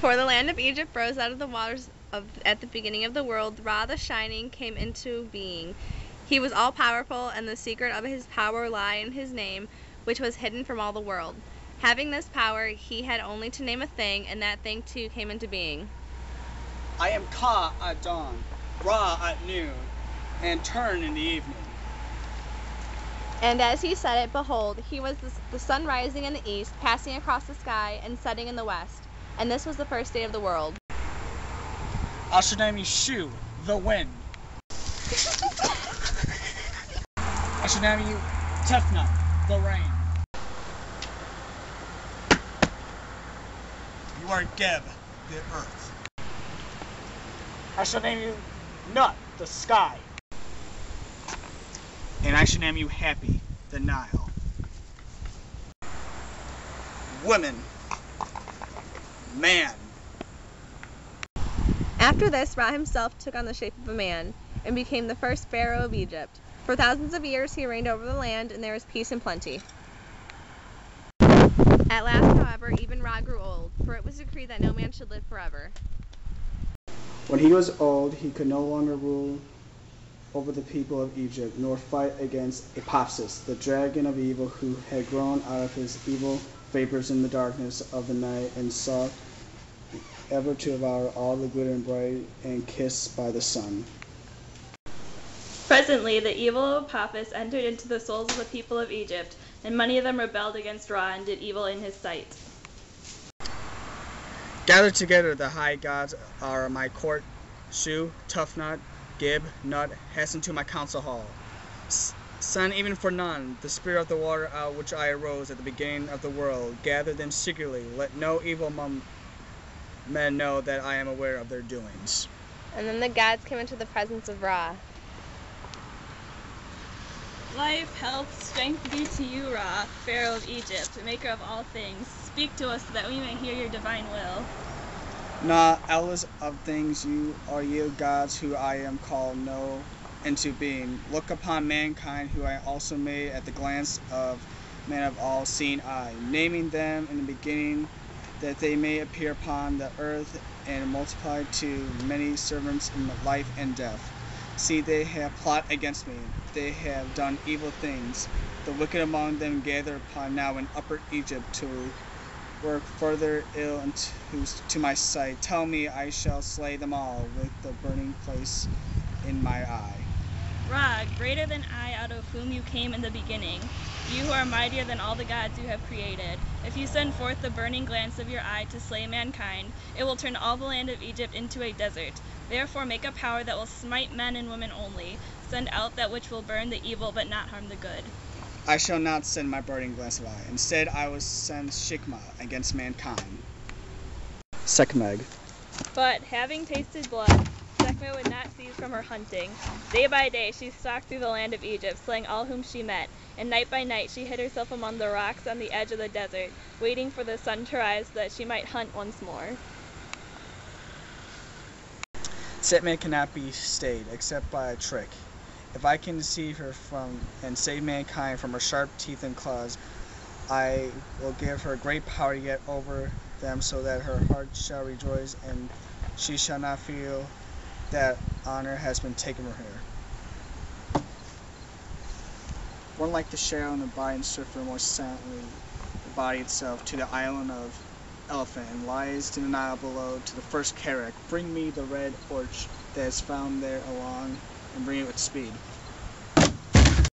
For the land of Egypt rose out of the waters at the beginning of the world. Ra the Shining came into being. He was all-powerful, and the secret of his power lay in his name, which was hidden from all the world. Having this power, he had only to name a thing, and that thing too came into being. I am Ka at dawn, Ra at noon, and Turn in the evening. And as he said it, behold, he was the sun rising in the east, passing across the sky, and setting in the west. And this was the first day of the world. I shall name you Shu, the wind. I shall name you Tefnut, the rain. You are Geb, the earth. I shall name you Nut, the sky. And I shall name you Happy, the Nile. Women. Man. After this, Ra himself took on the shape of a man, and became the first pharaoh of Egypt. For thousands of years he reigned over the land, and there was peace and plenty. At last, however, even Ra grew old, for it was decreed that no man should live forever. When he was old, he could no longer rule over the people of Egypt, nor fight against Apopsis, the dragon of evil, who had grown out of his evil vapors in the darkness of the night, and sought ever to devour all the good and bright and kissed by the sun. Presently the evil of Apophis entered into the souls of the people of Egypt, and many of them rebelled against Ra and did evil in his sight. Gather together the high gods are my court, Shu, Tufnut, Gib, Nut, hasten to my council hall. Send even for none the spirit of the water out which I arose at the beginning of the world. Gather them secretly. Let no evil men know that I am aware of their doings. And then the gods came into the presence of Ra. Life, health, strength be to you, Ra, Pharaoh of Egypt, maker of all things. Speak to us so that we may hear your divine will. Na, eldest of things, you gods who I am called know into being. Look upon mankind who I also made at the glance of man of all seeing eye, naming them in the beginning that they may appear upon the earth and multiply to many servants in life and death. See, they have plot against me. They have done evil things. The wicked among them gather upon now in upper Egypt to work further ill to my sight. Tell me, I shall slay them all with the burning place in my eye. Ra, greater than I, out of whom you came in the beginning, you who are mightier than all the gods you have created. If you send forth the burning glance of your eye to slay mankind, it will turn all the land of Egypt into a desert. Therefore make a power that will smite men and women only. Send out that which will burn the evil but not harm the good. I shall not send my burning glance of eye. Instead, I will send Shikma against mankind. Sekmeg. But, having tasted blood, Sekhmet would not cease from her hunting. Day by day she stalked through the land of Egypt, slaying all whom she met, and night by night she hid herself among the rocks on the edge of the desert, waiting for the sun to rise so that she might hunt once more. Setman cannot be stayed except by a trick. If I can deceive her and save mankind from her sharp teeth and claws, I will give her great power yet over them, so that her heart shall rejoice, and she shall not feel that honor has been taken from her. One like the shadow in the body and swifter more silently the body itself to the island of Elephant, and lies to the Nile below to the first Kerak. Bring me the red orch that is found there along, and bring it with speed.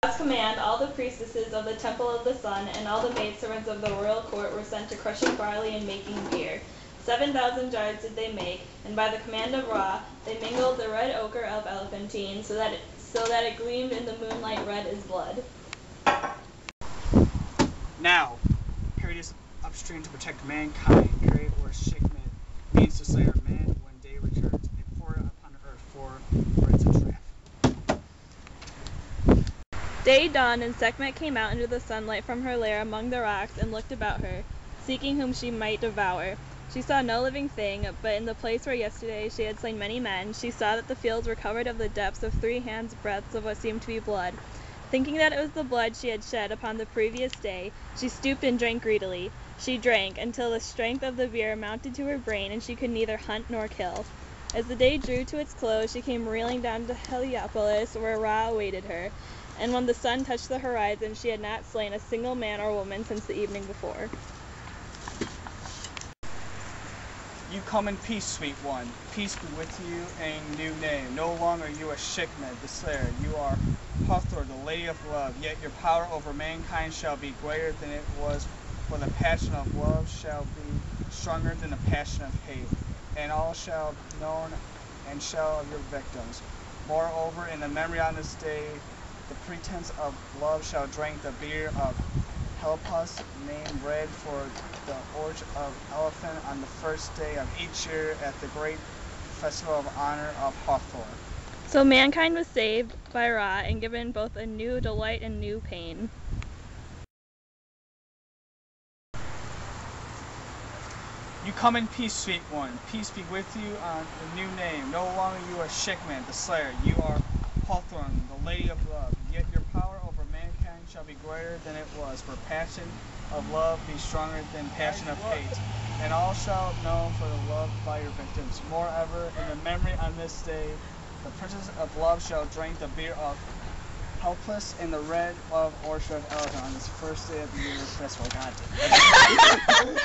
God's command, all the priestesses of the temple of the sun and all the maidservants of the royal court were sent to crushing barley and making beer. 7,000 jars did they make, and by the command of Ra, they mingled the red ochre of elephantine, so that it gleamed in the moonlight red as blood. Now, carry this upstream to protect mankind. Carry it where Shikmet means to slay our men when day returns, and pour it upon the earth for it's a trap. Day dawned, and Sekhmet came out into the sunlight from her lair among the rocks and looked about her, seeking whom she might devour. She saw no living thing, but in the place where yesterday she had slain many men, she saw that the fields were covered of the depths of 3 hands' breadths of what seemed to be blood. Thinking that it was the blood she had shed upon the previous day, she stooped and drank greedily. She drank until the strength of the beer mounted to her brain, and she could neither hunt nor kill. As the day drew to its close, she came reeling down to Heliopolis, where Ra awaited her. And when the sun touched the horizon, she had not slain a single man or woman since the evening before. You come in peace, sweet one. Peace be with you in a new name. No longer you are Shikmed, the slayer. You are Hathor, the lady of love. Yet your power over mankind shall be greater than it was, for the passion of love shall be stronger than the passion of hate. And all shall be known and shall of your victims. Moreover, in the memory on this day, the pretense of love shall drink the beer of Helpas, named red for the orge of elephant on the first day of each year at the great festival of honor of Hathor. So mankind was saved by Ra and given both a new delight and new pain. You come in peace, sweet one. Peace be with you on the new name. No longer you are Shikman, the slayer. You are Hawthorne, the lady of love. Yet your power over mankind shall be greater than it was, for passion of love be stronger than passion of hate. And all shall know for the love by your victims. Moreover, in the memory on this day, the princess of love shall drink the beer of Helpless in the red love orchard of elephant on this first day of the year festival. God damn.